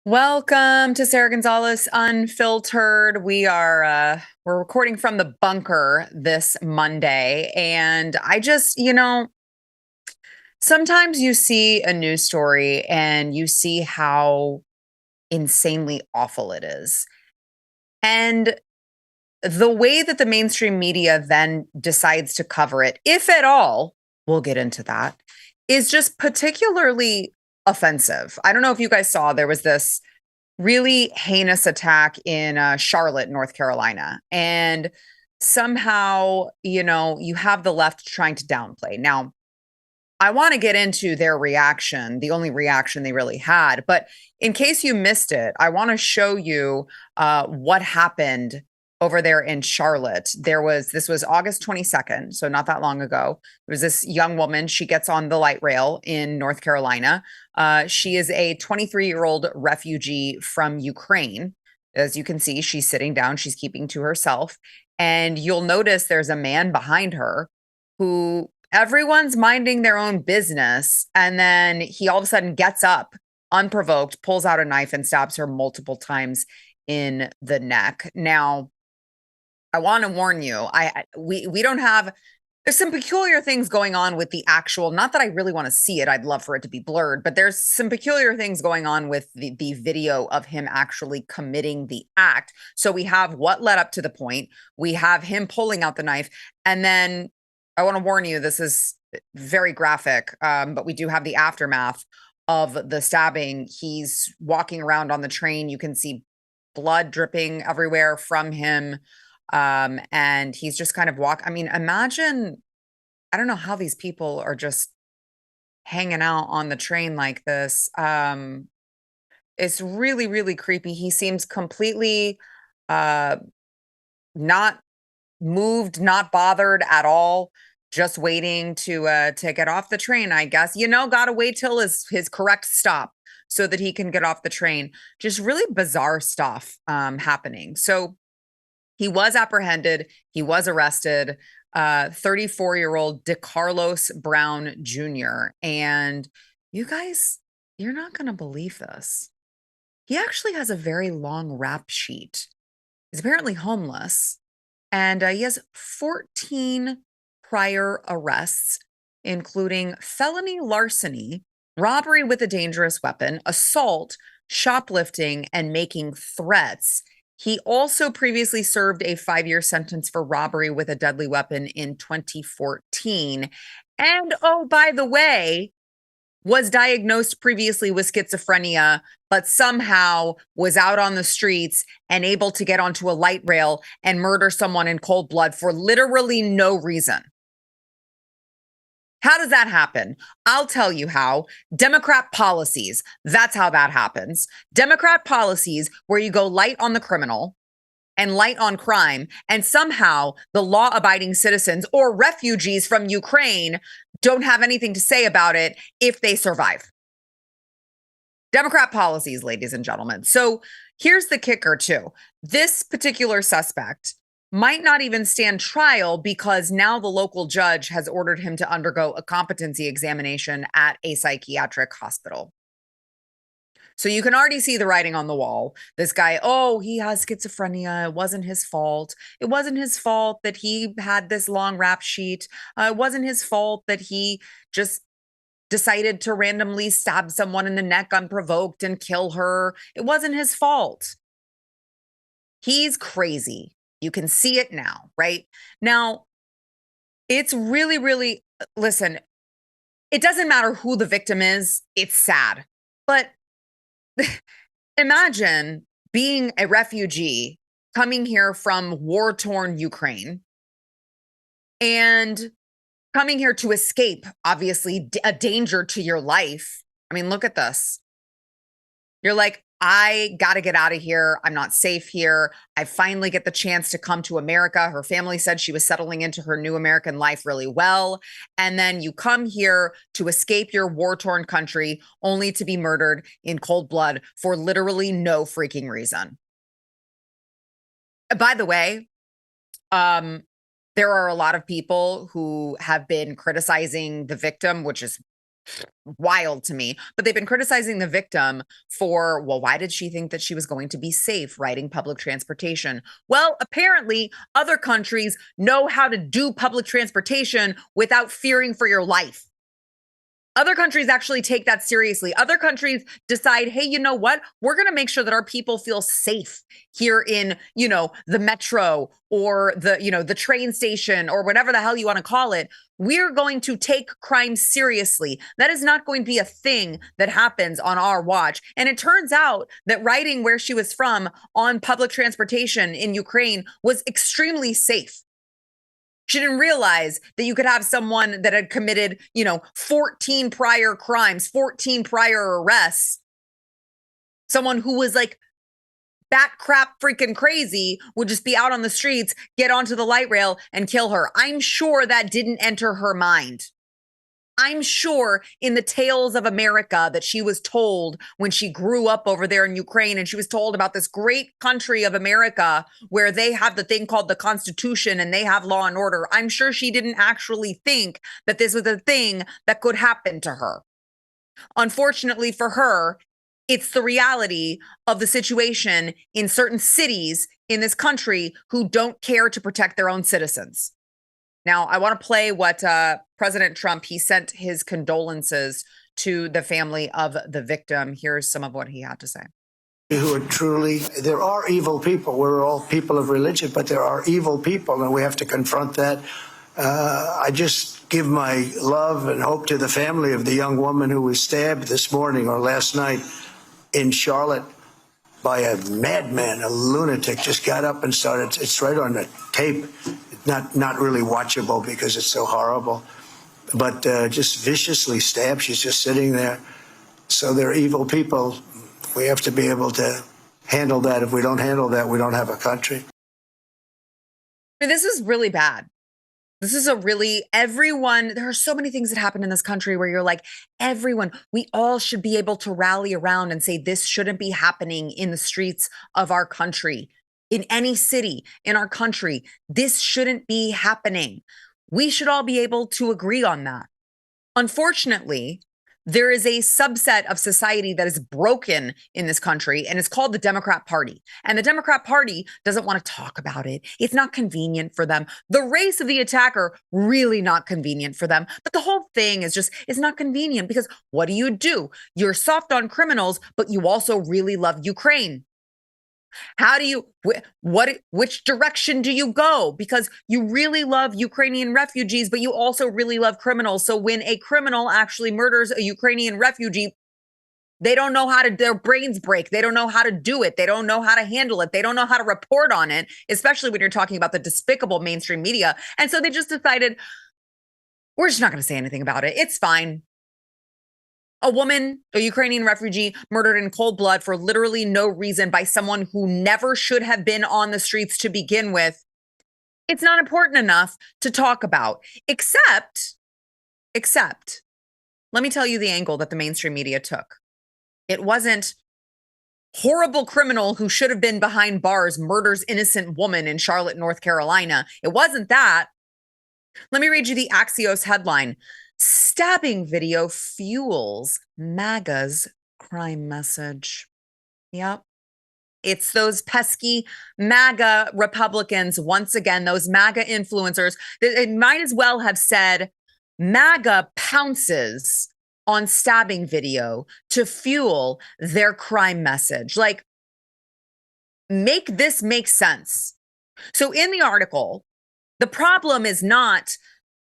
Welcome to Sara Gonzales Unfiltered. We're recording from the bunker this Monday, and I just, sometimes you see a news story and you see how insanely awful it is. And the way that the mainstream media then decides to cover it, if at all, we'll get into that, is just particularly offensive. I don't know if you guys saw, there was this really heinous attack in Charlotte, North Carolina. And somehow, you have the left trying to downplay. Now, I want to get into their reaction, the only reaction they really had. But in case you missed it, I want to show you what happened over there in Charlotte. This was August 22nd, so not that long ago. There was this young woman. She gets on the light rail in North Carolina. She is a 23-year-old refugee from Ukraine. As you can see, she's sitting down. She's keeping to herself. And you'll notice there's a man behind her who everyone's minding their own business. And then he all of a sudden gets up unprovoked, pulls out a knife and stabs her multiple times in the neck. Now, I want to warn you, we don't have, there's some peculiar things going on with the actual, not that I really want to see it, I'd love for it to be blurred, but there's some peculiar things going on with the video of him actually committing the act. So we have what led up to the point, we have him pulling out the knife, and then I want to warn you, this is very graphic, but we do have the aftermath of the stabbing. He's walking around on the train. You can see blood dripping everywhere from him. And he's just kind of imagine, I don't know how these people are just hanging out on the train like this. It's really, really creepy. He seems completely, not moved, not bothered at all, just waiting to get off the train, I guess. Gotta wait till his correct stop so that he can get off the train. Just really bizarre stuff happening. So he was apprehended. He was arrested. 34-year-old DeCarlos Brown Jr. And you guys, you're not going to believe this. He actually has a very long rap sheet. He's apparently homeless. And he has 14 prior arrests, including felony larceny, robbery with a dangerous weapon, assault, shoplifting, and making threats. He also previously served a 5-year sentence for robbery with a deadly weapon in 2014. And, oh, by the way, was diagnosed previously with schizophrenia, but somehow was out on the streets and able to get onto a light rail and murder someone in cold blood for literally no reason. How does that happen? I'll tell you how. Democrat policies. That's how that happens. Democrat policies where you go light on the criminal and light on crime, and somehow the law-abiding citizens or refugees from Ukraine don't have anything to say about it if they survive. Democrat policies, ladies and gentlemen. So here's the kicker, too. This particular suspect might not even stand trial because now the local judge has ordered him to undergo a competency examination at a psychiatric hospital. So you can already see the writing on the wall. This guy, he has schizophrenia. It wasn't his fault. It wasn't his fault that he had this long rap sheet. It wasn't his fault that he just decided to randomly stab someone in the neck unprovoked and kill her. It wasn't his fault. He's crazy. You can see it now, right? Now, it's really, really, listen, it doesn't matter who the victim is. It's sad. But imagine being a refugee coming here from war-torn Ukraine and coming here to escape, obviously, a danger to your life. I mean, look at this. You're like, I got to get out of here. I'm not safe here. I finally get the chance to come to America. Her family said she was settling into her new American life really well. And then you come here to escape your war-torn country only to be murdered in cold blood for literally no freaking reason. By the way, there are a lot of people who have been criticizing the victim, which is wild to me, but they've been criticizing the victim for, well, why did she think that she was going to be safe riding public transportation? Well, apparently other countries know how to do public transportation without fearing for your life. Other countries actually take that seriously. Other countries decide, hey, you know what? We're going to make sure that our people feel safe here in, the metro or the train station or whatever the hell you want to call it. We're going to take crime seriously. That is not going to be a thing that happens on our watch. And it turns out that riding where she was from on public transportation in Ukraine was extremely safe. She didn't realize that you could have someone that had committed, 14 prior crimes, 14 prior arrests, someone who was like bat crap freaking crazy would just be out on the streets, get onto the light rail and kill her. I'm sure that didn't enter her mind. I'm sure in the tales of America that she was told when she grew up over there in Ukraine, and she was told about this great country of America where they have the thing called the Constitution and they have law and order. I'm sure she didn't actually think that this was a thing that could happen to her. Unfortunately for her, it's the reality of the situation in certain cities in this country who don't care to protect their own citizens. Now, I want to play what President Trump, he sent his condolences to the family of the victim. Here's some of what he had to say. Who are truly, there are evil people. We're all people of religion, but there are evil people, and we have to confront that. I just give my love and hope to the family of the young woman who was stabbed this morning or last night in Charlotte by a madman, a lunatic, just got up and started. It's right on the tape. Not really watchable because it's so horrible, but just viciously stabbed. She's just sitting there. So they're evil people. We have to be able to handle that. If we don't handle that, we don't have a country. This is really bad. This is everyone, there are so many things that happen in this country where you're like, everyone, we all should be able to rally around and say, this shouldn't be happening in the streets of our country. In any city in our country, this shouldn't be happening. We should all be able to agree on that. Unfortunately, there is a subset of society that is broken in this country, and it's called the Democrat Party. And the Democrat Party doesn't want to talk about it. It's not convenient for them. The race of the attacker, really not convenient for them. But the whole thing is it's not convenient because what do? You're soft on criminals, but you also really love Ukraine. How do you, which direction do you go? Because you really love Ukrainian refugees, but you also really love criminals. So when a criminal actually murders a Ukrainian refugee, they don't know their brains break. They don't know how to do it. They don't know how to handle it. They don't know how to report on it, especially when you're talking about the despicable mainstream media. And so they just decided, we're just not going to say anything about it. It's fine. A woman, a Ukrainian refugee, murdered in cold blood for literally no reason by someone who never should have been on the streets to begin with. It's not important enough to talk about, except, let me tell you the angle that the mainstream media took. It wasn't horrible criminal who should have been behind bars murders innocent woman in Charlotte, North Carolina. It wasn't that. Let me read you the Axios headline. Stabbing video fuels MAGA's crime message. Yep. It's those pesky MAGA Republicans, once again, those MAGA influencers. It might as well have said MAGA pounces on stabbing video to fuel their crime message. Like, make this make sense. So in the article, the problem is not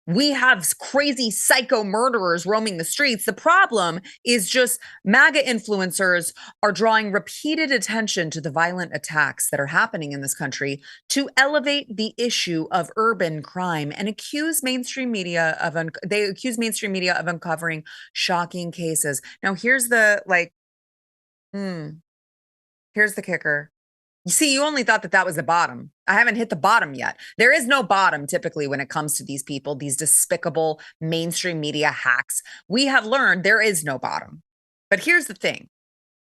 we have crazy psycho murderers roaming the streets. The problem is just MAGA influencers are drawing repeated attention to the violent attacks that are happening in this country to elevate the issue of urban crime and accuse mainstream media of uncovering shocking cases. Now, here's the Here's the kicker. You see, you only thought that that was the bottom. I haven't hit the bottom yet. There is no bottom typically when it comes to these people, these despicable mainstream media hacks. We have learned there is no bottom. But here's the thing.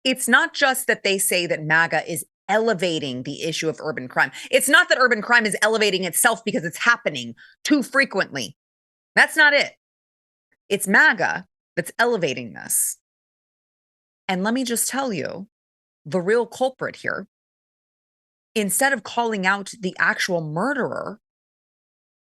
It's not just that they say that MAGA is elevating the issue of urban crime. It's not that urban crime is elevating itself because it's happening too frequently. That's not it. It's MAGA that's elevating this. And let me just tell you, the real culprit here, instead of calling out the actual murderer,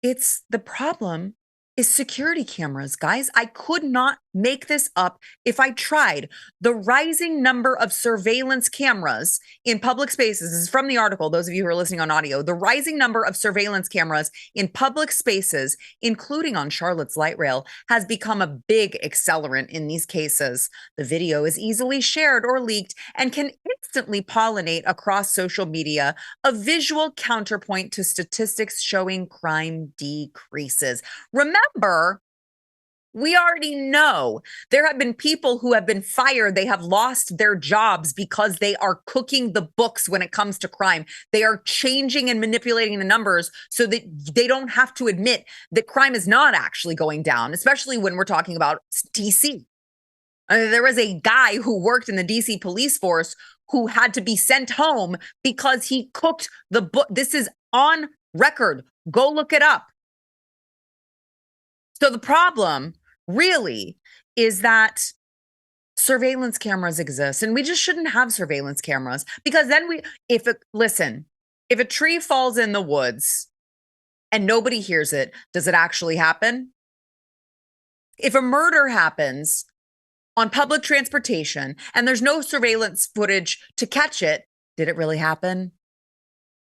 it's the problem is security cameras, guys. I could not make this up if I tried. The rising number of surveillance cameras in public spaces, this is from the article, those of you who are listening on audio, the rising number of surveillance cameras in public spaces, including on Charlotte's light rail, has become a big accelerant in these cases. The video is easily shared or leaked and can instantly pollinate across social media, a visual counterpoint to statistics showing crime decreases. Remember, we already know there have been people who have been fired. They have lost their jobs because they are cooking the books when it comes to crime. They are changing and manipulating the numbers so that they don't have to admit that crime is not actually going down, especially when we're talking about DC. There was a guy who worked in the DC police force who had to be sent home because he cooked the book. This is on record. Go look it up. So the problem really is that surveillance cameras exist, and we just shouldn't have surveillance cameras because then if a tree falls in the woods and nobody hears it, does it actually happen? If a murder happens on public transportation and there's no surveillance footage to catch it, did it really happen?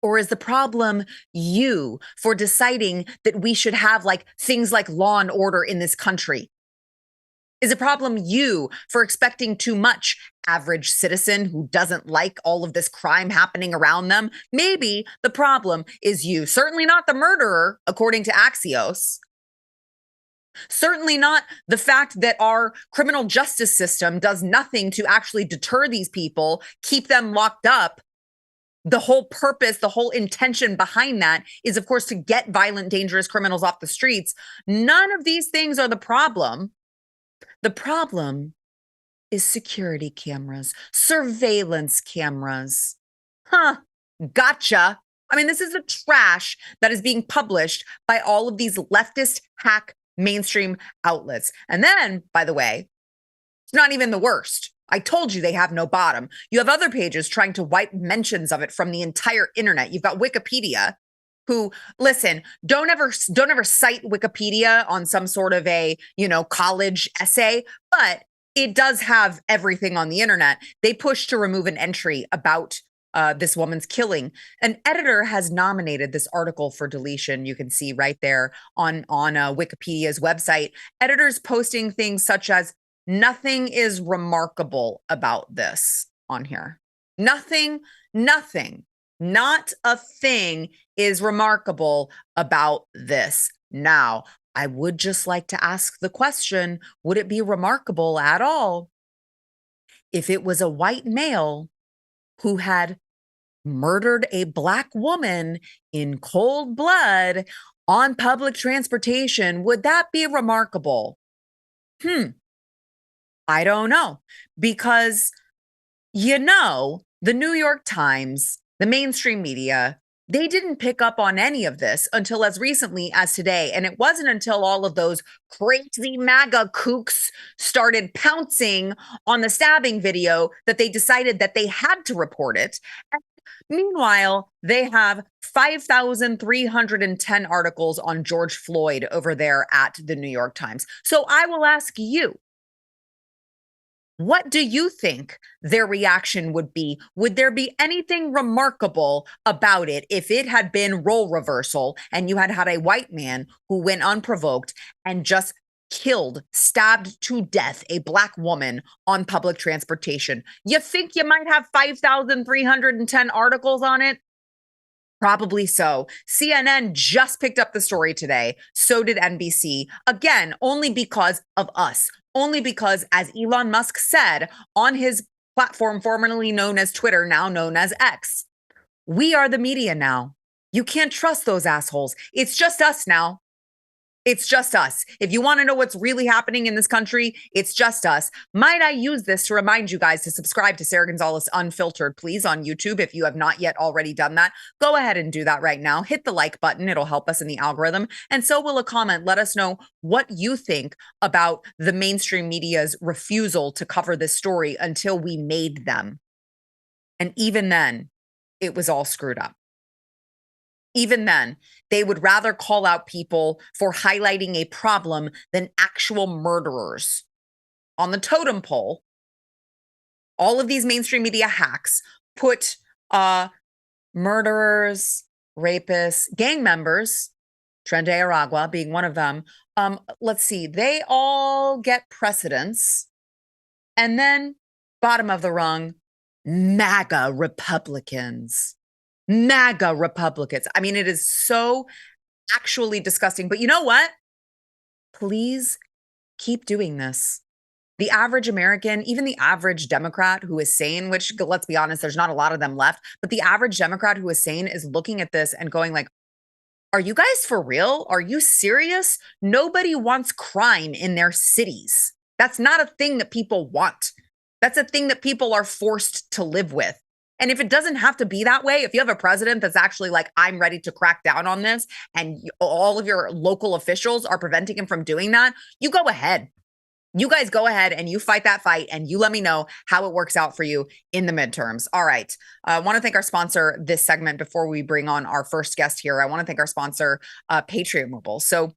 Or is the problem you for deciding that we should have things like law and order in this country? Is the problem you for expecting too much, average citizen who doesn't like all of this crime happening around them? Maybe the problem is you. Certainly not the murderer, according to Axios. Certainly not the fact that our criminal justice system does nothing to actually deter these people, keep them locked up. The whole purpose, the whole intention behind that is, of course, to get violent, dangerous criminals off the streets. None of these things are the problem. The problem is security cameras, surveillance cameras. Gotcha. I mean, this is the trash that is being published by all of these leftist hack mainstream outlets. And then, by the way, it's not even the worst. I told you they have no bottom. You have other pages trying to wipe mentions of it from the entire internet. You've got Wikipedia, who, listen, don't ever cite Wikipedia on some sort of a, college essay, but it does have everything on the internet. They pushed to remove an entry about this woman's killing. An editor has nominated this article for deletion. You can see right there on Wikipedia's website. Editors posting things such as, nothing is remarkable about this on here. Nothing, not a thing is remarkable about this. Now, I would just like to ask the question, would it be remarkable at all if it was a white male who had murdered a Black woman in cold blood on public transportation? Would that be remarkable? I don't know, because, the New York Times, the mainstream media, they didn't pick up on any of this until as recently as today. And it wasn't until all of those crazy MAGA kooks started pouncing on the stabbing video that they decided that they had to report it. And meanwhile, they have 5,310 articles on George Floyd over there at the New York Times. So I will ask you, what do you think their reaction would be? Would there be anything remarkable about it if it had been role reversal and you had a white man who went unprovoked and just stabbed to death a Black woman on public transportation? You think you might have 5,310 articles on it? Probably so. CNN just picked up the story today. So did NBC. Again, only because of us. Only because, as Elon Musk said on his platform formerly known as Twitter, now known as X. We are the media now. You can't trust those assholes. It's just us now. It's just us. If you want to know what's really happening in this country, it's just us. Might I use this to remind you guys to subscribe to Sara Gonzales Unfiltered, please, on YouTube. If you have not yet already done that, go ahead and do that right now. Hit the like button. It'll help us in the algorithm. And so will a comment. Let us know what you think about the mainstream media's refusal to cover this story until we made them. And even then, it was all screwed up. Even then, they would rather call out people for highlighting a problem than actual murderers. On the totem pole, all of these mainstream media hacks put murderers, rapists, gang members, Trende Aragua being one of them. Let's see, they all get precedence. And then, bottom of the rung, MAGA Republicans. MAGA Republicans. I mean, it is so actually disgusting. But you know what? Please keep doing this. The average American, even the average Democrat who is sane, which let's be honest, there's not a lot of them left, but the average Democrat who is sane is looking at this and going like, are you guys for real? Are you serious? Nobody wants crime in their cities. That's not a thing that people want. That's a thing that people are forced to live with. And if it doesn't have to be that way, if you have a president that's actually like, I'm ready to crack down on this, and all of your local officials are preventing him from doing that, you go ahead. You guys go ahead and you fight that fight, and you let me know how it works out for you in the midterms. All right. I want to thank our sponsor this segment before we bring on our first guest here. I want to thank our sponsor, Patriot Mobile. So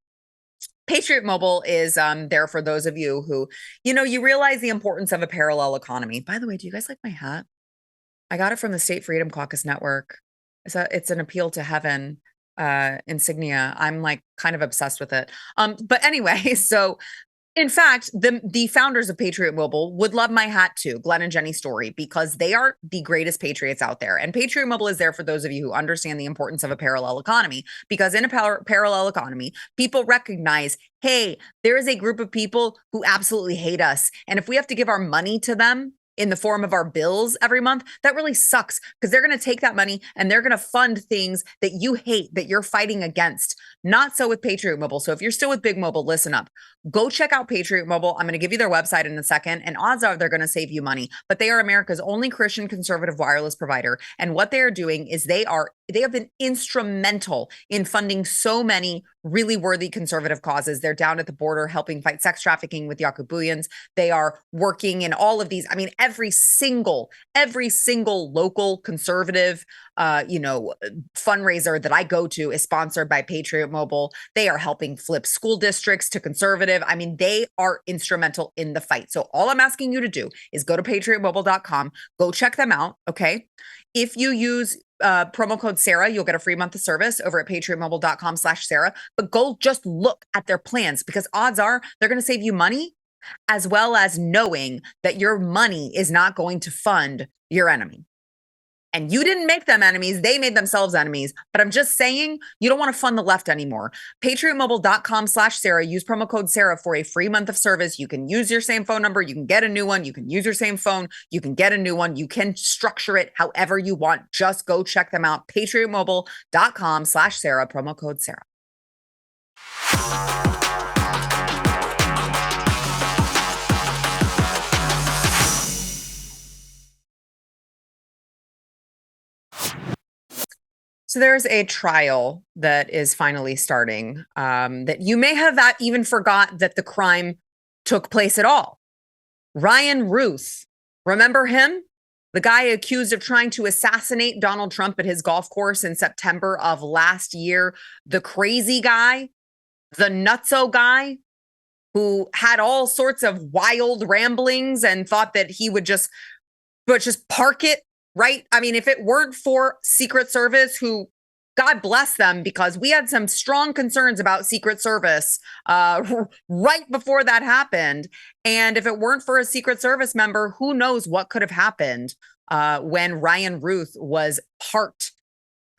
Patriot Mobile is there for those of you who, you realize the importance of a parallel economy. By the way, do you guys like my hat? I got it from the State Freedom Caucus Network. It's an appeal to heaven insignia. I'm like kind of obsessed with it. But anyway, so in fact, the founders of Patriot Mobile would love my hat too, Glenn and Jenny Story, because they are the greatest patriots out there. And Patriot Mobile is there for those of you who understand the importance of a parallel economy, because in a parallel economy, people recognize, hey, there is a group of people who absolutely hate us. And if we have to give our money to them in the form of our bills every month, that really sucks, because they're going to take that money and they're going to fund things that you hate, that you're fighting against. Not so with Patriot Mobile. So if you're still with Big Mobile, listen up. Go check out Patriot Mobile. I'm going to give you their website in a second, and odds are they're going to save you money. But they are America's only Christian conservative wireless provider. And what they are doing is they have been instrumental in funding so many really worthy conservative causes. They're down at the border helping fight sex trafficking with Jaco Booyens. They are working in all of these. I mean, every single local conservative, fundraiser that I go to is sponsored by Patriot Mobile. They are helping flip school districts to conservative. I mean, they are instrumental in the fight. So all I'm asking you to do is go to patriotmobile.com, go check them out. Okay. If you use promo code Sarah, you'll get a free month of service over at patriotmobile.com/Sarah, but go just look at their plans, because odds are they're going to save you money, as well as knowing that your money is not going to fund your enemy. And you didn't make them enemies. They made themselves enemies. But I'm just saying, you don't want to fund the left anymore. PatriotMobile.com/Sarah. Use promo code Sarah for a free month of service. You can use your same phone number. You can get a new one. You can use your same phone. You can get a new one. You can structure it however you want. Just go check them out. PatriotMobile.com/Sarah. Promo code Sarah. So there's a trial that is finally starting that you may have even forgot that the crime took place at all. Ryan Routh, remember him? The guy accused of trying to assassinate Donald Trump at his golf course in September of last year. The crazy guy, the nutso guy who had all sorts of wild ramblings and thought that he would just park it. Right? I mean, if it weren't for Secret Service, who, God bless them, because we had some strong concerns about Secret Service right before that happened. And if it weren't for a Secret Service member, who knows what could have happened when Ryan Routh was parked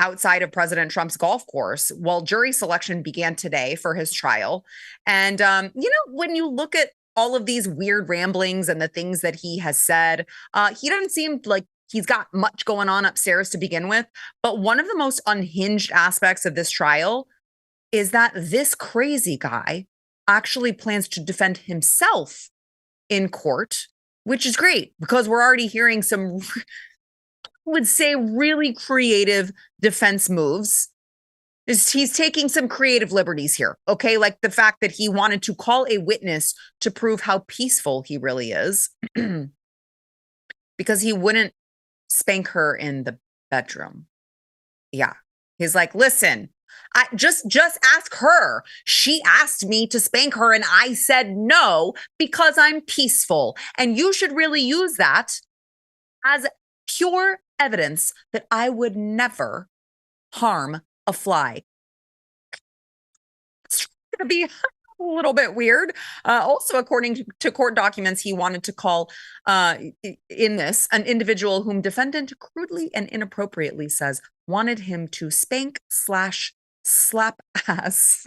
outside of President Trump's golf course. Well, jury selection began today for his trial. And, when you look at all of these weird ramblings and the things that he has said. He doesn't seem like he's got much going on upstairs to begin with. But one of the most unhinged aspects of this trial is that this crazy guy actually plans to defend himself in court, which is great because we're already hearing some, would say, really creative defense moves. He's taking some creative liberties here, okay? Like the fact that he wanted to call a witness to prove how peaceful he really is because he wouldn't spank her in the bedroom. Yeah. He's like, listen, I just ask her. She asked me to spank her and I said no because I'm peaceful. And you should really use that as pure evidence that I would never harm a fly. It's going to be a little bit weird. Also, according to court documents, he wanted to call in this an individual whom defendant crudely and inappropriately says wanted him to spank/slap ass.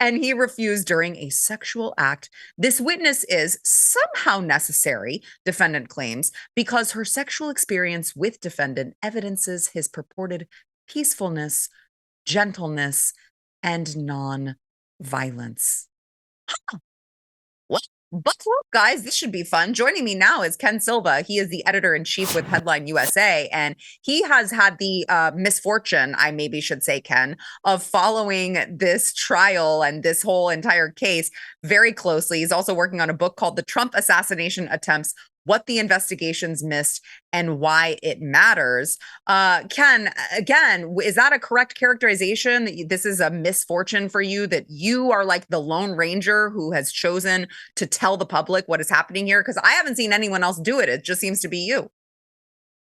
And he refused during a sexual act. This witness is somehow necessary, defendant claims, because her sexual experience with defendant evidences his purported peacefulness, gentleness, and non-violence. Huh. What? Buckle up, guys. This should be fun. Joining me now is Ken Silva. He is the editor-in-chief with Headline USA, and he has had the misfortune, I maybe should say, Ken, of following this trial and this whole entire case very closely. He's also working on a book called The Trump Assassination Attempts: What the Investigations Missed and Why It Matters. Ken, again, is that a correct characterization that this is a misfortune for you, that you are like the Lone Ranger who has chosen to tell the public what is happening here? Because I haven't seen anyone else do it. It just seems to be you.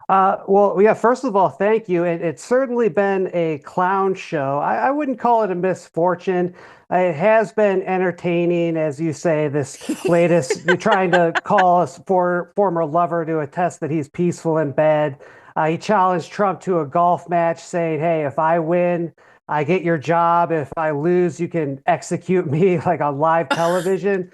Well, yeah, first of all, thank you. It's certainly been a clown show. I wouldn't call it a misfortune. It has been entertaining, as you say, this latest, you're trying to call a former lover to attest that he's peaceful in bed. He challenged Trump to a golf match saying, hey, if I win, I get your job. If I lose, you can execute me like on live television.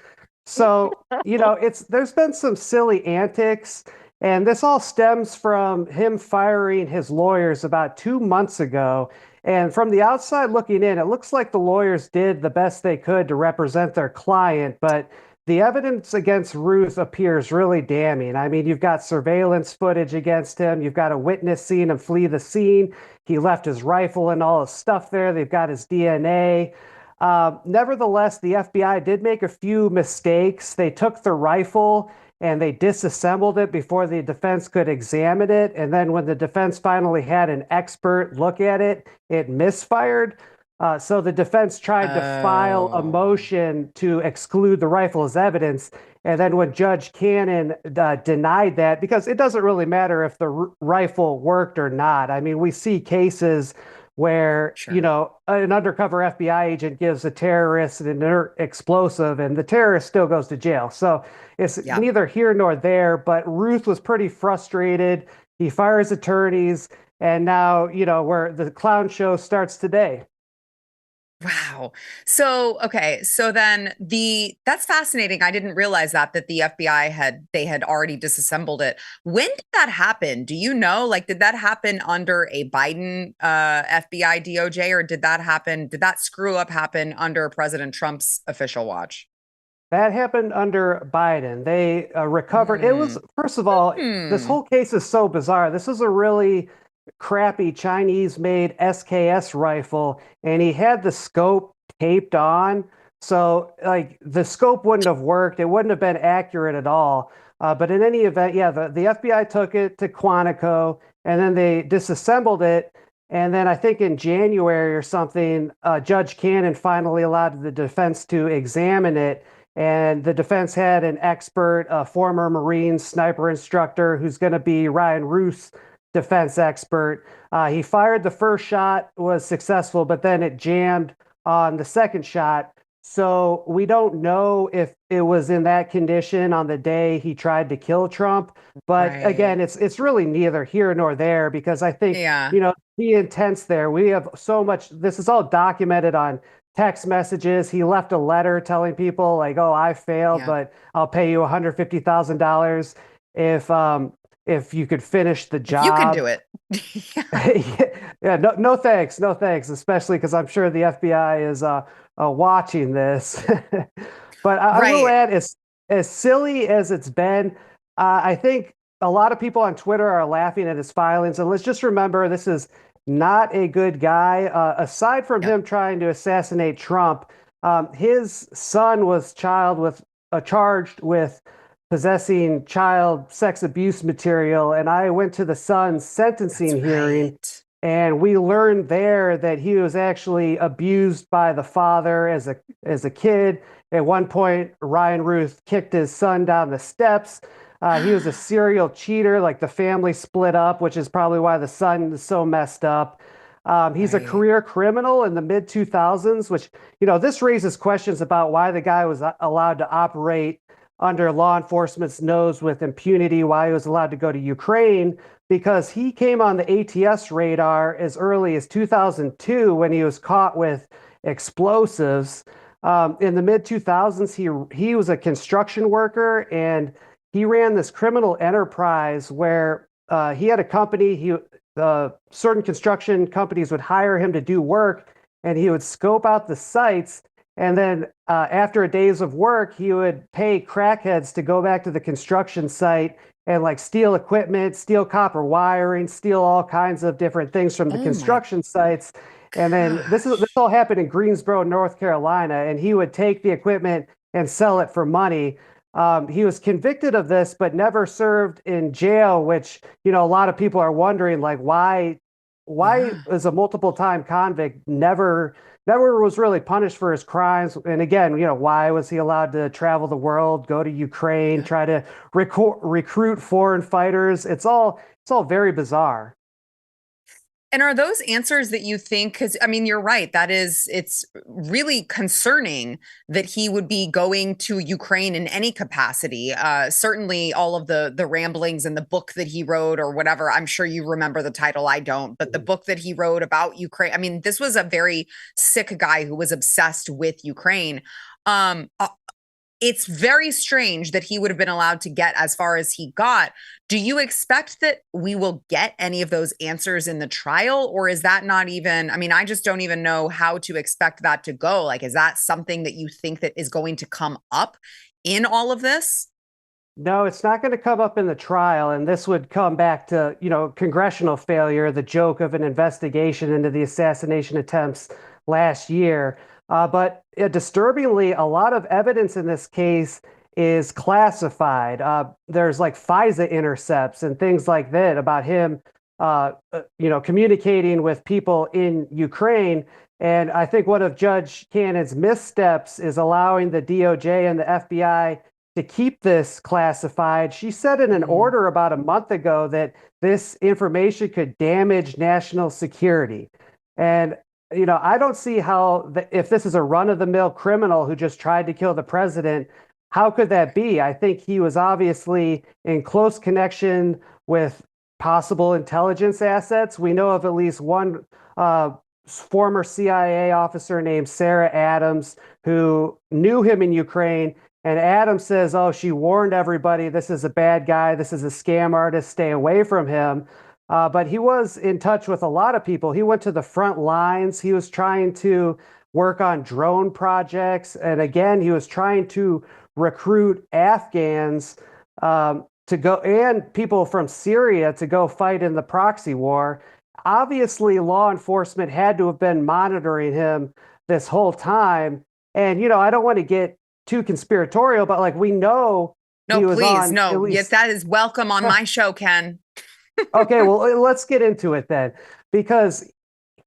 So, there's been some silly antics. And this all stems from him firing his lawyers about 2 months ago. And from the outside looking in, it looks like the lawyers did the best they could to represent their client. But the evidence against Routh appears really damning. I mean, you've got surveillance footage against him. You've got a witness seeing him flee the scene. He left his rifle and all his stuff there. They've got his DNA. Nevertheless, the FBI did make a few mistakes. They took the rifle and they disassembled it before the defense could examine it. And then when the defense finally had an expert look at it, it misfired. So the defense tried to file a motion to exclude the rifle as evidence. And then when Judge Cannon denied that, because it doesn't really matter if the rifle worked or not. I mean, we see cases where, an undercover FBI agent gives a terrorist an inert explosive and the terrorist still goes to jail. So it's neither here nor there, but Routh was pretty frustrated. He fires attorneys, and now, where the clown show starts today. Wow. So, okay. So then that's fascinating. I didn't realize that the FBI had already disassembled it. When did that happen? Do you know, like, did that happen under a Biden FBI DOJ, or did that screw up happen under President Trump's official watch? That happened under Biden. They recovered. It was, first of all, this whole case is so bizarre. This is a really crappy Chinese-made SKS rifle, and he had the scope taped on. So, like, the scope wouldn't have worked. It wouldn't have been accurate at all. But in any event, the FBI took it to Quantico, and then they disassembled it. And then I think in January or something, Judge Cannon finally allowed the defense to examine it. And the defense had an expert, a former Marine sniper instructor, who's going to be Ryan Routh's defense expert. He fired the first shot, was successful, but then it jammed on the second shot. So we don't know if it was in that condition on the day he tried to kill Trump. But again, it's really neither here nor there, because I think, the intents there, we have so much, this is all documented on text messages. He left a letter telling people like, "Oh, I failed, Yeah. but I'll pay you $150,000 if you could finish the If you can job." do it. Yeah. Yeah, no, no thanks, no thanks, especially because I'm sure the FBI is watching this. But I will Right. add, as silly as it's been, I think a lot of people on Twitter are laughing at his filings. And let's just remember, this is not a good guy. Aside from Yep. him trying to assassinate Trump, his son was charged with possessing child sex abuse material. And I went to the son's That's sentencing hearing, right. and we learned there that he was actually abused by the father as a kid. At one point, Ryan Routh kicked his son down the steps. He was a serial cheater, like the family split up, which is probably why the son is so messed up. He's a Right. career criminal in the mid 2000s, which, this raises questions about why the guy was allowed to operate under law enforcement's nose with impunity, why he was allowed to go to Ukraine, because he came on the ATS radar as early as 2002 when he was caught with explosives. In the mid 2000s, he was a construction worker, and he ran this criminal enterprise where he had a company. Certain construction companies would hire him to do work, and he would scope out the sites. And then after a days of work, he would pay crackheads to go back to the construction site and like steal equipment, steal copper wiring, steal all kinds of different things from the Oh my construction sites. And then this gosh. all happened in Greensboro, North Carolina, and he would take the equipment and sell it for money. He was convicted of this, but never served in jail, which, a lot of people are wondering, like, why Yeah. is a multiple time convict never was really punished for his crimes? And again, why was he allowed to travel the world, go to Ukraine, Yep. try to recruit foreign fighters? It's all very bizarre. And are those answers that you think, because I mean, you're right, it's really concerning that he would be going to Ukraine in any capacity. Certainly all of the ramblings in the book that he wrote or whatever, I'm sure you remember the title, I don't, but the book that he wrote about Ukraine, I mean, this was a very sick guy who was obsessed with Ukraine. Um, uh, it's very strange that he would have been allowed to get as far as he got. Do you expect that we will get any of those answers in the trial? Or is that not even, I mean, I just don't even know how to expect that to go. Like, is that something that you think that is going to come up in all of this? No, it's not going to come up in the trial. And this would come back to, congressional failure, the joke of an investigation into the assassination attempts last year. But disturbingly, a lot of evidence in this case is classified. There's like FISA intercepts and things like that about him, communicating with people in Ukraine. And I think one of Judge Cannon's missteps is allowing the DOJ and the FBI to keep this classified. She said in an Mm. order about a month ago that this information could damage national security. And, I don't see how, if this is a run of the mill criminal who just tried to kill the president, how could that be? I think he was obviously in close connection with possible intelligence assets. We know of at least one former CIA officer named Sarah Adams who knew him in Ukraine. And Adams says, "Oh, she warned everybody. This is a bad guy. This is a scam artist. Stay away from him." But he was in touch with a lot of people. He went to the front lines. He was trying to work on drone projects. And again, he was trying to recruit Afghans to go, and people from Syria to go fight in the proxy war. Obviously, law enforcement had to have been monitoring him this whole time. And, I don't want to get too conspiratorial, but like we know No, he was please. on at No, yes, least. that is welcome on my show, Ken. Okay, well, let's get into it then, because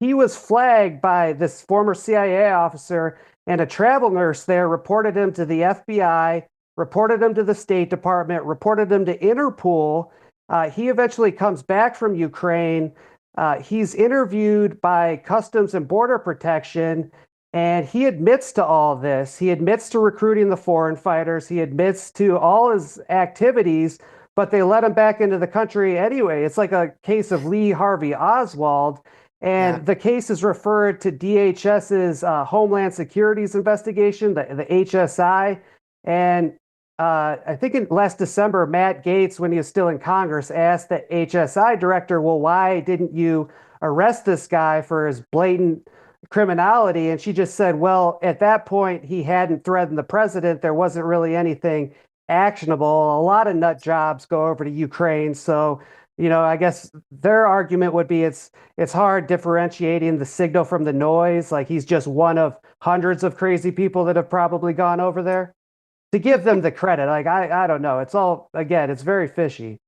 he was flagged by this former CIA officer, and a travel nurse there reported him to the FBI, reported him to the State Department, reported him to Interpol. He eventually comes back from Ukraine. He's interviewed by Customs and Border Protection, and he admits to all this. He admits to recruiting the foreign fighters. He admits to all his activities, but they let him back into the country anyway. It's like a case of Lee Harvey Oswald. And the case is referred to DHS's Homeland Security's investigation, the HSI. And I think in last December, Matt Gaetz, when he was still in Congress, asked the HSI director, well, why didn't you arrest this guy for his blatant criminality? And she just said, well, at that point, he hadn't threatened the president. There wasn't really anything actionable. A lot of nut jobs go over to Ukraine. So, I guess their argument would be it's hard differentiating the signal from the noise. Like he's just one of hundreds of crazy people that have probably gone over there. To give them the credit, like I don't know. It's all, again, it's very fishy.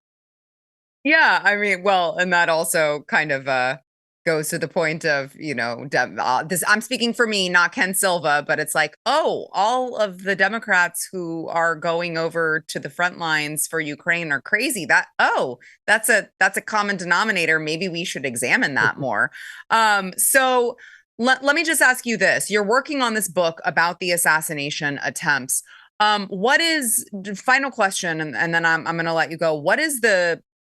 Yeah, I mean, well, and that also kind of goes to the point of, this. I'm speaking for me, not Ken Silva, but it's like, oh, all of the Democrats who are going over to the front lines for Ukraine are crazy. That's a common denominator. Maybe we should examine that more. So let me just ask you this: you're working on this book about the assassination attempts. What is final question, and then I'm going to let you go. What is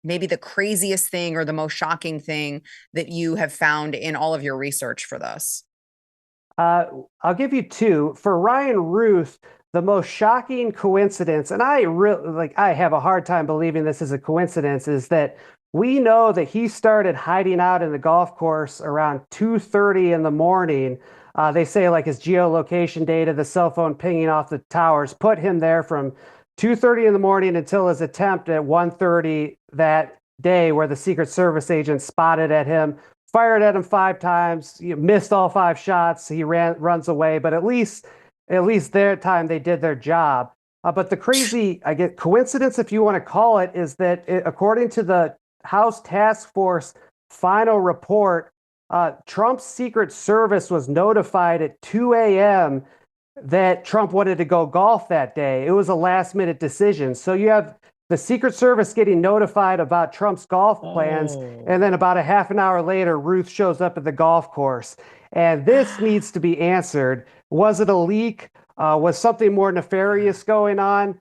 maybe the craziest thing or the most shocking thing that you have found in all of your research for this? I'll give you two. For Ryan Routh, the most shocking coincidence, and I have a hard time believing this is a coincidence, is that we know that he started hiding out in the golf course around 2:30 in the morning. They say like his geolocation data, the cell phone pinging off the towers, put him there from 2:30 in the morning until his attempt at 1:30 that day, where the Secret Service agent spotted at him, fired at him 5 times, missed all 5 shots. He runs away, but at least their time they did their job. But the crazy, I get coincidence, if you want to call it, is that according to the House Task Force final report, Trump's Secret Service was notified at 2 a.m. that Trump wanted to go golf that day. It was a last minute decision. So you have the Secret Service getting notified about Trump's golf plans. And then about a half an hour later, Ruth shows up at the golf course. And this needs to be answered. Was it a leak? Was something more nefarious going on?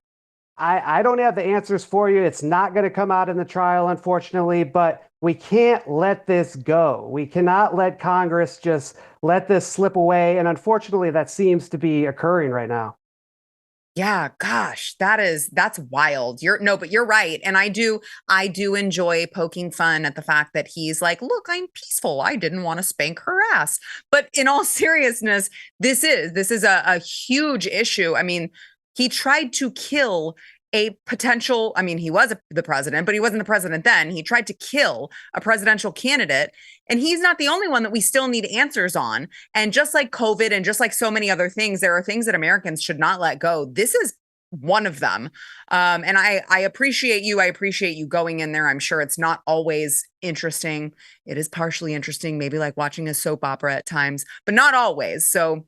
I don't have the answers for you. It's not going to come out in the trial, unfortunately, but we can't let this go. We cannot let Congress just let this slip away. And unfortunately, that seems to be occurring right now. Yeah, gosh, that's wild. But you're right. And I do enjoy poking fun at the fact that he's like, look, I'm peaceful. I didn't want to spank her ass. But in all seriousness, this is a huge issue. I mean, he tried to kill a potential, I mean, he was the president, but he wasn't the president then. He tried to kill a presidential candidate. And he's not the only one that we still need answers on. And just like COVID and just like so many other things, there are things that Americans should not let go. This is one of them. And I appreciate you. I appreciate you going in there. I'm sure it's not always interesting. It is partially interesting, maybe like watching a soap opera at times, but not always. So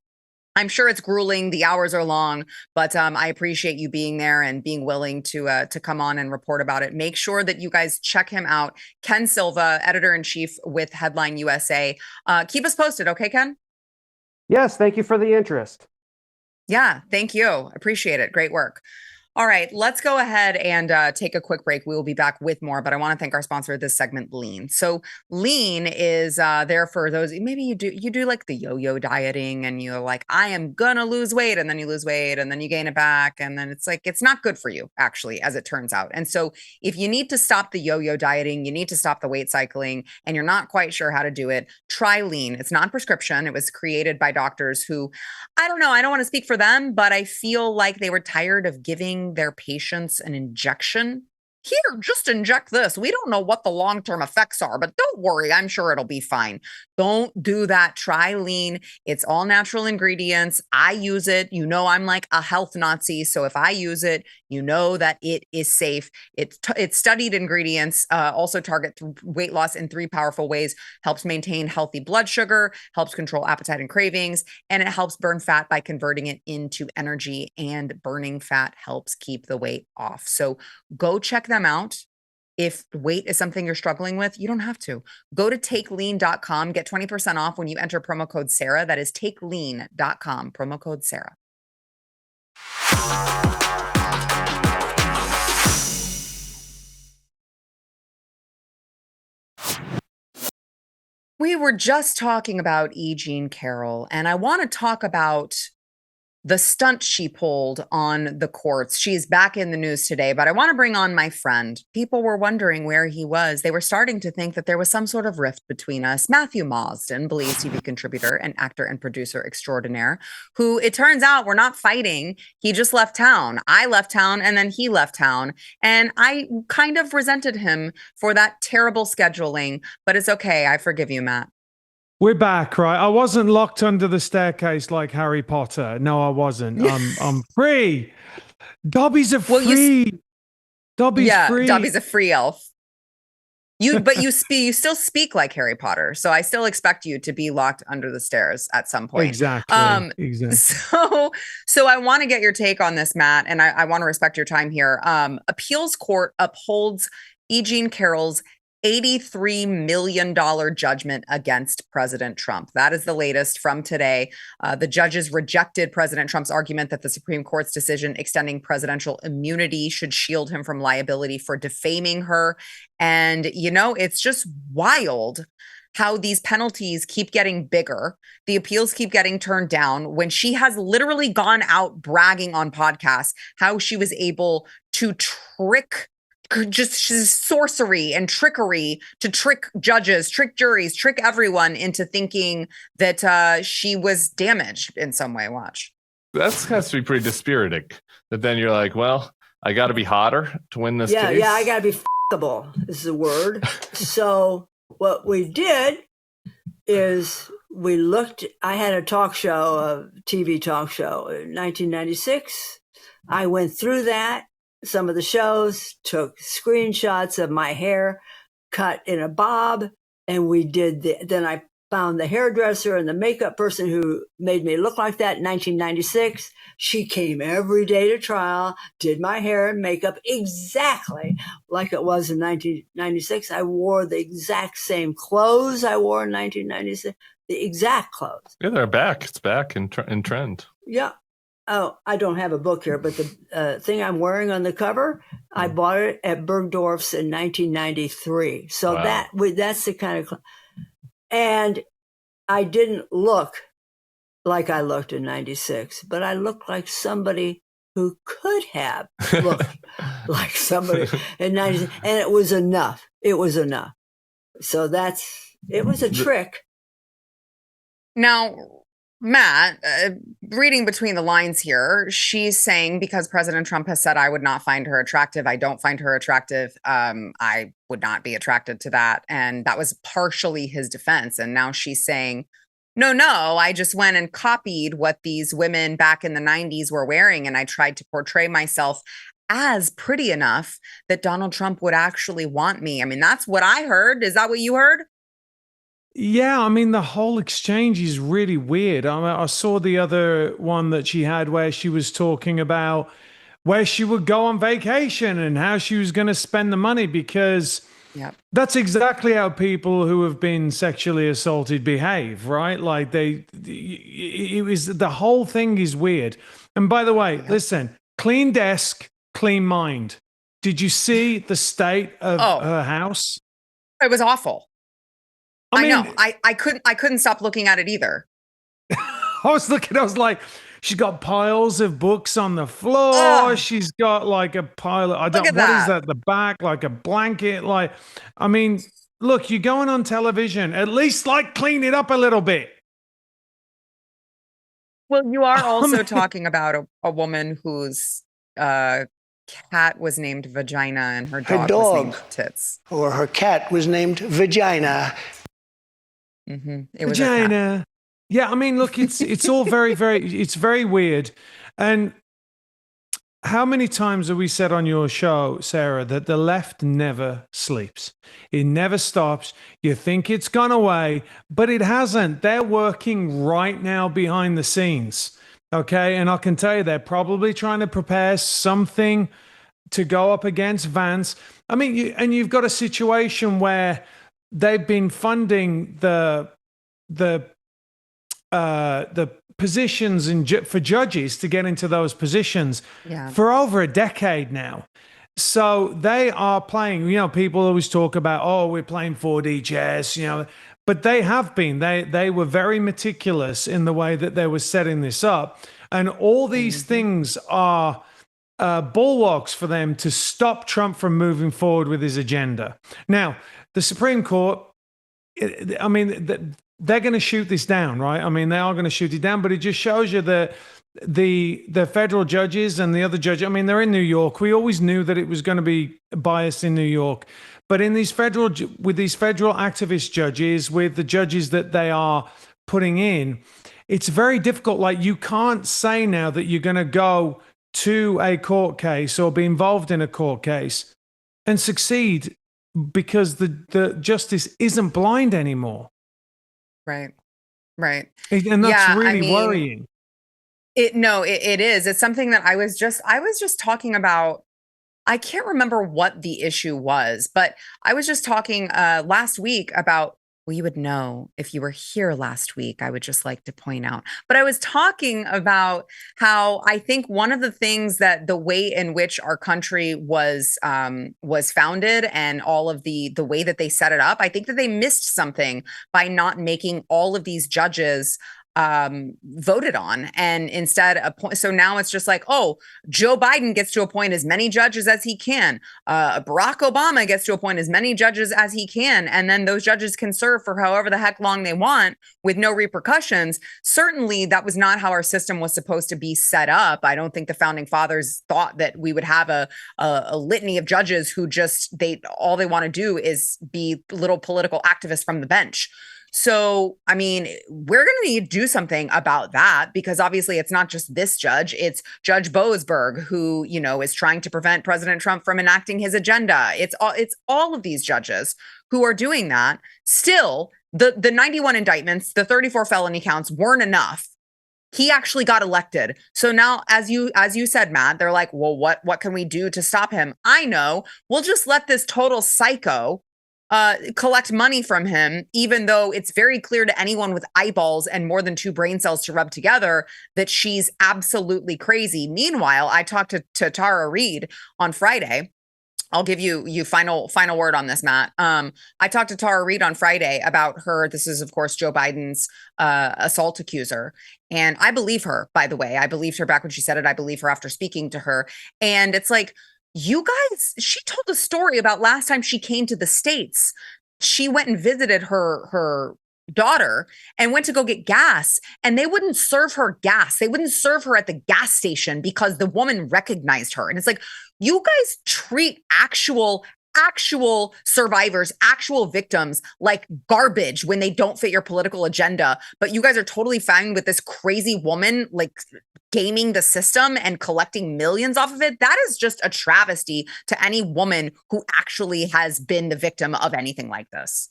I'm sure it's grueling. The hours are long, but I appreciate you being there and being willing to come on and report about it. Make sure that you guys check him out. Ken Silva, editor-in-chief with Headline USA. Keep us posted, okay, Ken? Yes, thank you for the interest. Yeah, thank you. Appreciate it. Great work. All right, let's go ahead and take a quick break. We will be back with more, but I want to thank our sponsor of this segment, Lean. So Lean is there for those, maybe you do like the yo-yo dieting and you're like, I am gonna lose weight, and then you lose weight and then you gain it back. And then it's like, it's not good for you, actually, as it turns out. And so if you need to stop the yo-yo dieting, you need to stop the weight cycling, and you're not quite sure how to do it, try Lean. It's non-prescription. It was created by doctors who, I don't know, I don't want to speak for them, but I feel like they were tired of giving their patients an injection. Here, just inject this. We don't know what the long-term effects are, but don't worry. I'm sure it'll be fine. Don't do that. Try Lean. It's all natural ingredients. I use it. I'm like a health Nazi. So if I use it, you know that it is safe. It's studied ingredients, also target weight loss in 3 powerful ways, helps maintain healthy blood sugar, helps control appetite and cravings, and it helps burn fat by converting it into energy, and burning fat helps keep the weight off. So go check them out. If weight is something you're struggling with, you don't have to. Go to takelean.com, get 20% off when you enter promo code Sarah. That is takelean.com, promo code Sarah. We were just talking about E. Jean Carroll, and I want to talk about the stunt she pulled on the courts. She's back in the news today, but I want to bring on my friend. People were wondering where he was. They were starting to think that there was some sort of rift between us. Matthew Mausden, Belize TV contributor and actor and producer extraordinaire, who it turns out we're not fighting. He just left town. I left town and then he left town. And I kind of resented him for that terrible scheduling, but it's okay. I forgive you, Matt. We're back, right? I wasn't locked under the staircase like Harry Potter. No, I wasn't. I'm free. Dobby's a free. Dobby's free. Dobby's a free elf. But you still speak like Harry Potter, so I still expect you to be locked under the stairs at some point. Exactly. So I want to get your take on this, Matt, and I want to respect your time here. Appeals court upholds E. Jean Carroll's $83 million judgment against President Trump. That is the latest from today. The judges rejected President Trump's argument that the Supreme Court's decision extending presidential immunity should shield him from liability for defaming her. And, it's just wild how these penalties keep getting bigger. The appeals keep getting turned down when she has literally gone out bragging on podcasts how she was able to trick sorcery and trickery to trick judges, trick juries, trick everyone into thinking that she was damaged in some way. Watch. That has to be pretty dispiriting. That then you're like, well, I got to be hotter to win this case. Yeah, I got to be f***able is the word. So what we did is we looked. I had a talk show, a TV talk show in 1996. I went through that. Some of the shows, took screenshots of my hair cut in a bob, and we did then I found the hairdresser and the makeup person who made me look like that in 1996. She came every day to trial, did my hair and makeup exactly like it was in 1996. I wore the exact same clothes I wore in 1996, the exact clothes. Yeah, they're back. It's back in trend. Yeah. Oh, I don't have a book here, but the thing I'm wearing on the cover, I bought it at Bergdorf's in 1993. So wow. That's the kind of, and I didn't look like I looked in 96, but I looked like somebody who could have looked like somebody in 96, and it was enough. It was enough. So it was a trick. Now, Matt, reading between the lines here, she's saying because President Trump has said I would not find her attractive, I don't find her attractive, I would not be attracted to that. And that was partially his defense. And now she's saying, no, I just went and copied what these women back in the 90s were wearing. And I tried to portray myself as pretty enough that Donald Trump would actually want me. I mean, that's what I heard. Is that what you heard? Yeah, I mean, the whole exchange is really weird. I saw the other one that she had where she was talking about where she would go on vacation and how she was going to spend the money because that's exactly how people who have been sexually assaulted behave, right? Like the whole thing is weird. And by the way, listen, clean desk, clean mind. Did you see the state of her house? It was awful. I mean, know. I couldn't stop looking at it either. I was like, she's got piles of books on the floor. She's got like a pile of, what is that at the back? Like a blanket. Like, I mean, look, you're going on television. At least like clean it up a little bit. Well, you are also talking about a woman whose cat was named Vagina and her dog was named Tits. Or her cat was named Vagina. Mm-hmm. It was Vagina. Yeah, I mean, look, it's all very, it's very weird. And how many times have we said on your show, Sarah, that the left never sleeps? It never stops. You think it's gone away, but it hasn't. They're working right now behind the scenes. Okay, and I can tell you they're probably trying to prepare something to go up against Vance. I mean, you've got a situation where they've been funding the positions for judges to get into those positions for over a decade now. So they are playing, people always talk about, oh, we're playing 4D chess, but they have been. They were very meticulous in the way that they were setting this up. And all these things are bulwarks for them to stop Trump from moving forward with his agenda. Now, the Supreme Court, I mean, they're going to shoot this down, right? I mean, they are going to shoot it down, but it just shows you that the federal judges and the other judges, I mean, they're in New York. We always knew that it was going to be biased in New York. But with these federal activist judges, with the judges that they are putting in, it's very difficult. Like, you can't say now that you're going to go to a court case or be involved in a court case and succeed because the justice isn't blind anymore. Right. And that's really worrying. It is. It's something that I was just talking about. I can't remember what the issue was, but I was just talking last week about, well, you would know if you were here last week, I would just like to point out. But I was talking about how I think one of the things that the way in which our country was founded and all of the way that they set it up, I think that they missed something by not making all of these judges voted on, and instead so now it's just like, oh, Joe Biden gets to appoint as many judges as he can, Barack Obama gets to appoint as many judges as he can, and then those judges can serve for however the heck long they want with no repercussions. Certainly that was not how our system was supposed to be set up. I don't think the founding fathers thought that we would have a litany of judges who just all they want to do is be little political activists from the bench. So, I mean, we're going to need to do something about that, because obviously it's not just this judge, it's Judge Boasberg, who, is trying to prevent President Trump from enacting his agenda. It's all of these judges who are doing that. Still, the 91 indictments, the 34 felony counts weren't enough. He actually got elected. So now, as you said, Matt, they're like, well, what can we do to stop him? I know. We'll just let this total psycho collect money from him, even though it's very clear to anyone with eyeballs and more than 2 brain cells to rub together that she's absolutely crazy. Meanwhile, I talked to Tara Reid on Friday. I'll give you final word on this, Matt. I talked to Tara Reid on Friday about her. This is, of course, Joe Biden's assault accuser. And I believe her, by the way. I believed her back when she said it. I believe her after speaking to her. And it's like, you guys, she told a story about last time she came to the States. She went and visited her daughter and went to go get gas, and they wouldn't serve her gas. They wouldn't serve her at the gas station because the woman recognized her. And it's like, you guys treat actual survivors, actual victims like garbage when they don't fit your political agenda. But you guys are totally fine with this crazy woman, like, gaming the system and collecting millions off of it. That is just a travesty to any woman who actually has been the victim of anything like this.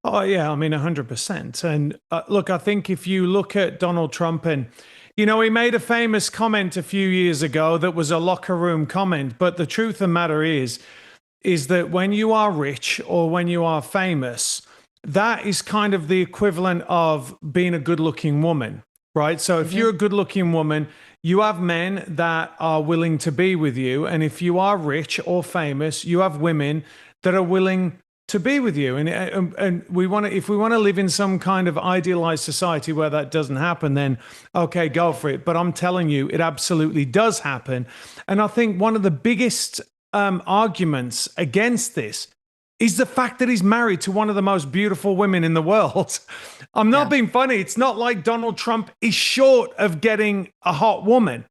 Oh, yeah. I mean, 100%. And look, I think if you look at Donald Trump, and, he made a famous comment a few years ago that was a locker room comment. But the truth of the matter is that when you are rich or when you are famous, that is kind of the equivalent of being a good-looking woman, right? So if you're a good-looking woman, you have men that are willing to be with you. And if you are rich or famous, you have women that are willing to be with you. And if we want to live in some kind of idealized society where that doesn't happen, then okay, go for it. But I'm telling you, it absolutely does happen. And I think one of the biggest arguments against this is the fact that he's married to one of the most beautiful women in the world. I'm not being funny. It's not like Donald Trump is short of getting a hot woman.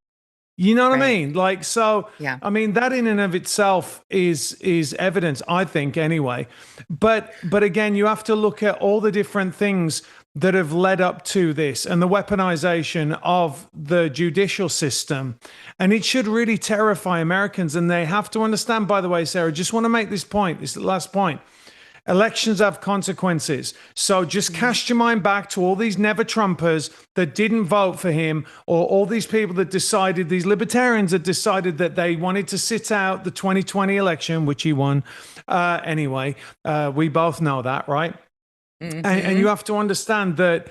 You know what I mean? Like, so, I mean, that in and of itself is evidence, I think, anyway. But again, you have to look at all the different things that have led up to this and the weaponization of the judicial system. And it should really terrify Americans. And they have to understand, by the way, Sarah, just want to make this point. This is the last point. Elections have consequences. So just cast your mind back to all these never Trumpers that didn't vote for him, or all these people that decided, these libertarians that decided that they wanted to sit out the 2020 election, which he won. Anyway, we both know that, right? And you have to understand that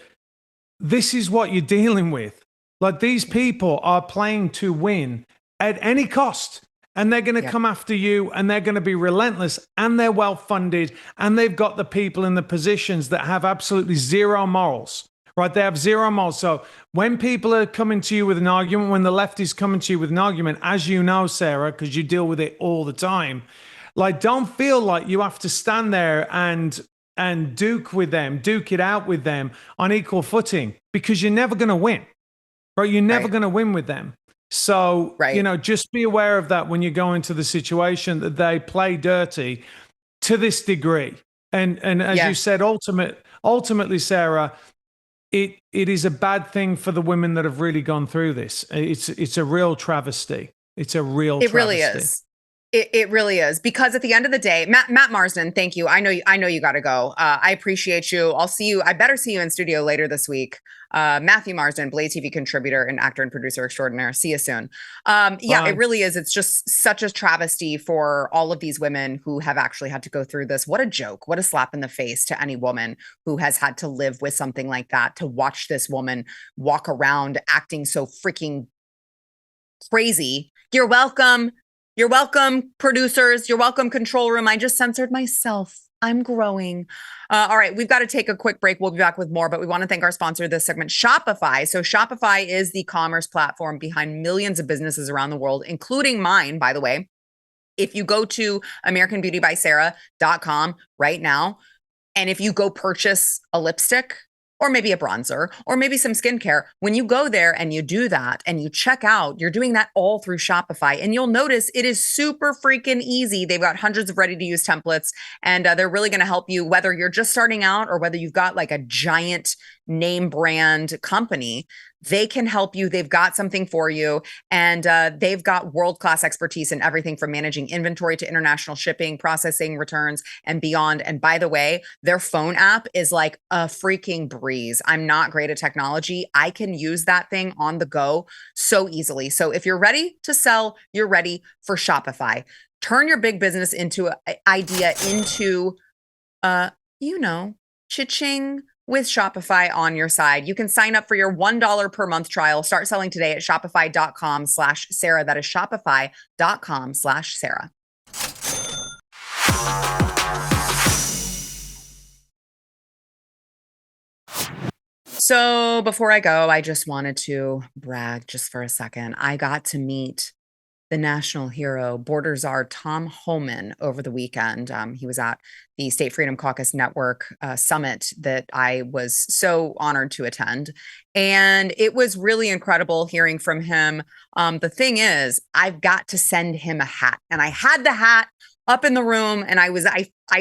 this is what you're dealing with. Like, these people are playing to win at any cost. and they're going to come after you, and they're going to be relentless, and they're well funded, and they've got the people in the positions that have absolutely zero morals. Right, they have zero morals. So when people are coming to you with an argument, when the left is coming to you with an argument, as you know, Sarah, because you deal with it all the time, like, don't feel like you have to stand there and duke it out with them on equal footing, because you're never going to win. Right, you're never going to win with them. So just be aware of that when you go into the situation, that they play dirty to this degree. And as you said, ultimately, Sarah, it is a bad thing for the women that have really gone through this. It's a real travesty. It really is. It really is, because at the end of the day, Matt Marsden, thank you. I know you got to go. I appreciate you. I'll see you. I better see you in studio later this week. Matthew Marsden, Blade TV contributor and actor and producer extraordinaire. See you soon. It really is. It's just such a travesty for all of these women who have actually had to go through this. What a joke. What a slap in the face to any woman who has had to live with something like that, to watch this woman walk around acting so freaking crazy. You're welcome. You're welcome, producers. You're welcome, control room. I just censored myself. I'm growing. All right, we've got to take a quick break. We'll be back with more, but we want to thank our sponsor of this segment, Shopify. So Shopify is the commerce platform behind millions of businesses around the world, including mine, by the way. If you go to AmericanBeautyBySarah.com right now, and if you go purchase a lipstick, or maybe a bronzer, or maybe some skincare, when you go there and you do that and you check out, you're doing that all through Shopify. And you'll notice it is super freaking easy. They've got hundreds of ready-to-use templates, and they're really going to help you, whether you're just starting out or whether you've got like a giant name brand company. They can help you. They've got something for you. And they've got world-class expertise in everything from managing inventory to international shipping, processing, returns, and beyond. And by the way, their phone app is like a freaking breeze. I'm not great at technology. I can use that thing on the go so easily. So if you're ready to sell, you're ready for Shopify. Turn your big business idea into, cha-ching, with Shopify on your side. You can sign up for your $1 per month trial. Start selling today at shopify.com/Sarah. That is shopify.com/Sarah. So before I go, I just wanted to brag just for a second. I got to meet the national hero, border czar Tom Homan, over the weekend. He was at the State Freedom Caucus Network summit that I was so honored to attend. And it was really incredible hearing from him. The thing is, I've got to send him a hat. And I had the hat up in the room, and I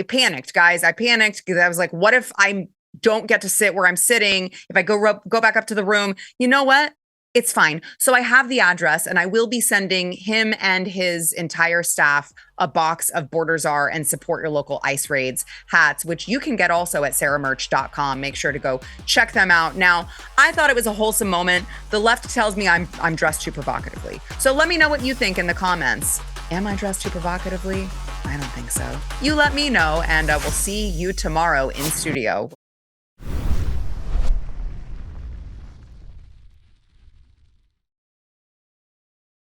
panicked, guys. I panicked because I was like, what if I don't get to sit where I'm sitting? If I go back up to the room, you know what? It's fine. So I have the address, and I will be sending him and his entire staff a box of Border Czar and Support Your Local ICE Raids hats, which you can get also at sarahmerch.com. Make sure to go check them out. Now, I thought it was a wholesome moment. The left tells me I'm dressed too provocatively. So let me know what you think in the comments. Am I dressed too provocatively? I don't think so. You let me know, and we'll see you tomorrow in studio.